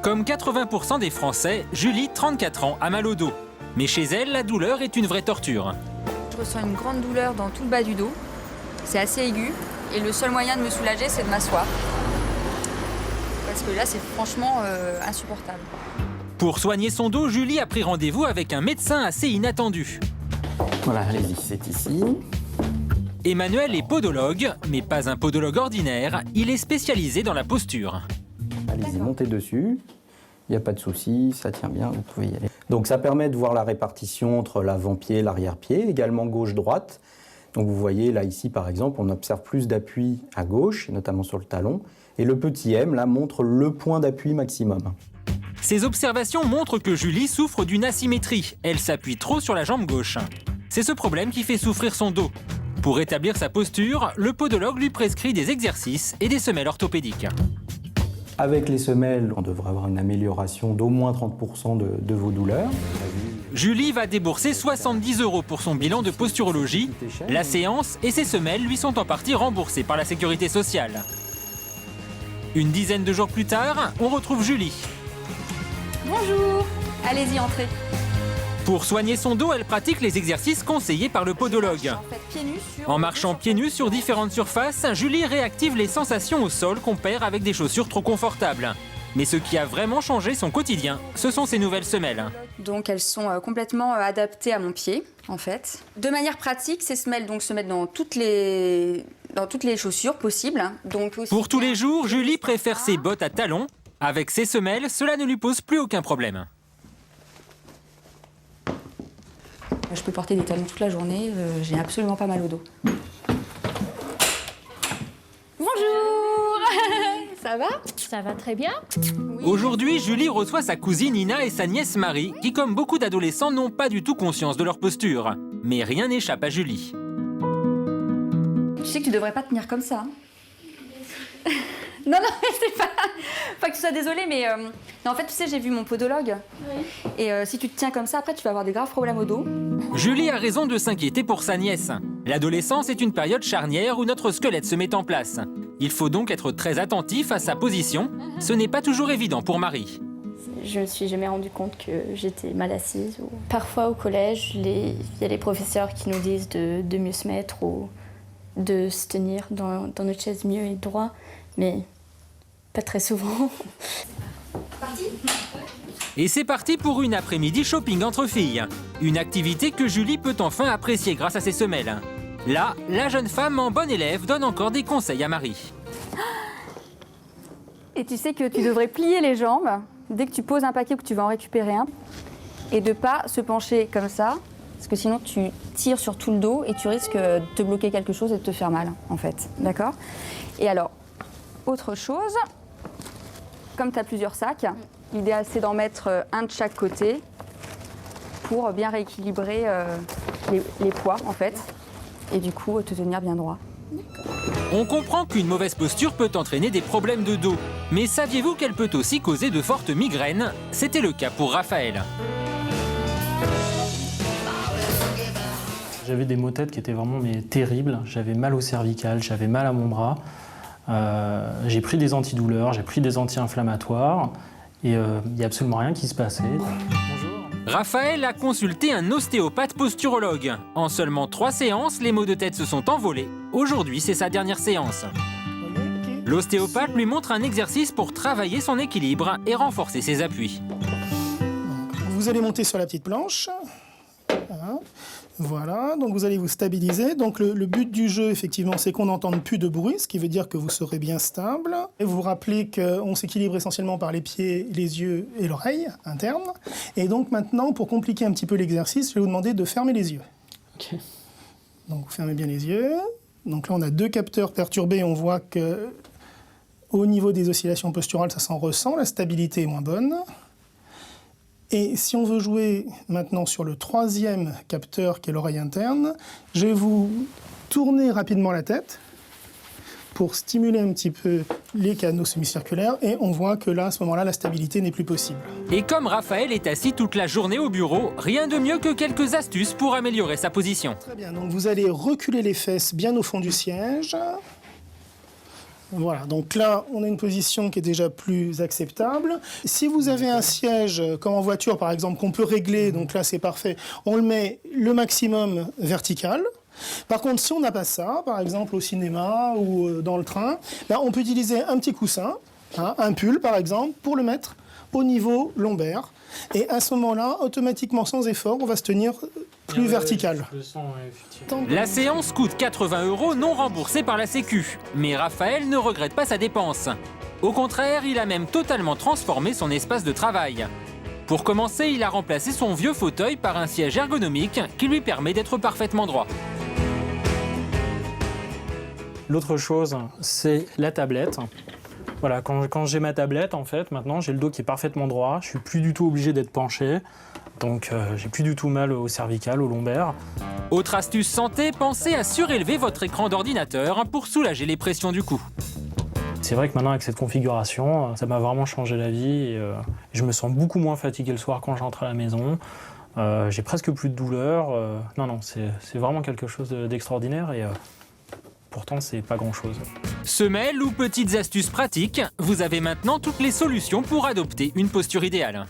Comme 80% des Français, Julie, 34 ans, a mal au dos. Mais chez elle, la douleur est une vraie torture. Je ressens une grande douleur dans tout le bas du dos. C'est assez aigu. Et le seul moyen de me soulager, c'est de m'asseoir. Parce que là, c'est franchement insupportable. Pour soigner son dos, Julie a pris rendez-vous avec un médecin assez inattendu. Voilà, allez-y, c'est ici. Emmanuel est podologue, mais pas un podologue ordinaire. Il est spécialisé dans la posture. Allez-y, montez dessus. Il n'y a pas de souci, ça tient bien, vous pouvez y aller. Donc ça permet de voir la répartition entre l'avant-pied et l'arrière-pied, également gauche-droite. Donc vous voyez, là, ici, par exemple, on observe plus d'appui à gauche, notamment sur le talon. Et le petit M, là, montre le point d'appui maximum. Ces observations montrent que Julie souffre d'une asymétrie. Elle s'appuie trop sur la jambe gauche. C'est ce problème qui fait souffrir son dos. Pour rétablir sa posture, le podologue lui prescrit des exercices et des semelles orthopédiques. Avec les semelles, on devrait avoir une amélioration d'au moins 30% de vos douleurs. Julie va débourser 70 € pour son bilan de posturologie. La séance et ses semelles lui sont en partie remboursées par la sécurité sociale. Une dizaine de jours plus tard, on retrouve Julie. Bonjour. Allez-y, entrez. Pour soigner son dos, elle pratique les exercices conseillés par le podologue. En marchant pieds nus sur différentes surfaces, Julie réactive les sensations au sol qu'on perd avec des chaussures trop confortables. Mais ce qui a vraiment changé son quotidien, ce sont ses nouvelles semelles. Donc elles sont complètement adaptées à mon pied, en fait. De manière pratique, ces semelles se mettent dans toutes les chaussures possibles. Donc aussi pour tous les jours, Julie préfère ses bottes à talons. Avec ses semelles, cela ne lui pose plus aucun problème. Je peux porter des talons toute la journée, j'ai absolument pas mal au dos. Bonjour. Ça va? Ça va très bien. Aujourd'hui, Julie reçoit sa cousine Nina et sa nièce Marie, qui, comme beaucoup d'adolescents, n'ont pas du tout conscience de leur posture. Mais rien n'échappe à Julie. Tu sais que tu devrais pas tenir comme ça. Hein. Non, mais c'est pas que tu sois désolée, mais non, en fait, tu sais, j'ai vu mon podologue. Oui. Et si tu te tiens comme ça, après, tu vas avoir des graves problèmes au dos. Julie a raison de s'inquiéter pour sa nièce. L'adolescence est une période charnière où notre squelette se met en place. Il faut donc être très attentif à sa position. Ce n'est pas toujours évident pour Marie. Je me suis jamais rendu compte que j'étais mal assise. Parfois au collège, il y a les professeurs qui nous disent de mieux se mettre ou de se tenir dans notre chaise mieux et droit, mais pas très souvent. Et c'est parti pour une après-midi shopping entre filles. Une activité que Julie peut enfin apprécier grâce à ses semelles. Là, la jeune femme en bonne élève donne encore des conseils à Marie. Et tu sais que tu devrais plier les jambes dès que tu poses un paquet ou que tu vas en récupérer un. Et de pas se pencher comme ça, parce que sinon tu tires sur tout le dos et tu risques de te bloquer quelque chose et de te faire mal, en fait. D'accord? Et alors, autre chose, comme tu as plusieurs sacs, l'idéal c'est d'en mettre un de chaque côté pour bien rééquilibrer les poids, en fait, et du coup te tenir bien droit. On comprend qu'une mauvaise posture peut entraîner des problèmes de dos. Mais saviez-vous qu'elle peut aussi causer de fortes migraines? C'était le cas pour Raphaël. J'avais des maux de tête qui étaient vraiment terribles. J'avais mal au cervical, j'avais mal à mon bras. J'ai pris des antidouleurs, j'ai pris des anti-inflammatoires et il n'y a absolument rien qui se passait. Bonjour. Raphaël a consulté un ostéopathe posturologue. En seulement 3 séances, les maux de tête se sont envolés. Aujourd'hui, c'est sa dernière séance. L'ostéopathe lui montre un exercice pour travailler son équilibre et renforcer ses appuis. Vous allez monter sur la petite planche. Voilà, donc vous allez vous stabiliser. Donc le but du jeu, effectivement, c'est qu'on n'entende plus de bruit, ce qui veut dire que vous serez bien stable. Et vous vous rappelez qu'on s'équilibre essentiellement par les pieds, les yeux et l'oreille interne. Et donc maintenant, pour compliquer un petit peu l'exercice, je vais vous demander de fermer les yeux. Okay. Donc vous fermez bien les yeux. Donc là, on a 2 capteurs perturbés. On voit que au niveau des oscillations posturales, ça s'en ressent. La stabilité est moins bonne. Et si on veut jouer maintenant sur le 3e capteur qui est l'oreille interne, je vais vous tourner rapidement la tête pour stimuler un petit peu les canaux semi-circulaires et on voit que là, à ce moment-là, la stabilité n'est plus possible. Et comme Raphaël est assis toute la journée au bureau, rien de mieux que quelques astuces pour améliorer sa position. Très bien, donc vous allez reculer les fesses bien au fond du siège. Voilà, donc là, on a une position qui est déjà plus acceptable. Si vous avez un siège, comme en voiture par exemple, qu'on peut régler, donc là c'est parfait, on le met le maximum vertical. Par contre, si on n'a pas ça, par exemple au cinéma ou dans le train, là, on peut utiliser un petit coussin, un pull par exemple, pour le mettre au niveau lombaire. Et à ce moment-là, automatiquement, sans effort, on va se tenir plus vertical. Je le sens, effectivement. La séance coûte 80 € non remboursés par la Sécu. Mais Raphaël ne regrette pas sa dépense. Au contraire, il a même totalement transformé son espace de travail. Pour commencer, il a remplacé son vieux fauteuil par un siège ergonomique qui lui permet d'être parfaitement droit. L'autre chose, c'est la tablette. Voilà, quand j'ai ma tablette, en fait, maintenant, j'ai le dos qui est parfaitement droit. Je suis plus du tout obligé d'être penché. Donc, j'ai plus du tout mal au cervical, au lombaire. Autre astuce santé, pensez à surélever votre écran d'ordinateur pour soulager les pressions du cou. C'est vrai que maintenant, avec cette configuration, ça m'a vraiment changé la vie. Et, je me sens beaucoup moins fatigué le soir quand j'entre à la maison. J'ai presque plus de douleur. Non, c'est vraiment quelque chose d'extraordinaire. Et pourtant, c'est pas grand-chose. Semelles ou petites astuces pratiques, vous avez maintenant toutes les solutions pour adopter une posture idéale.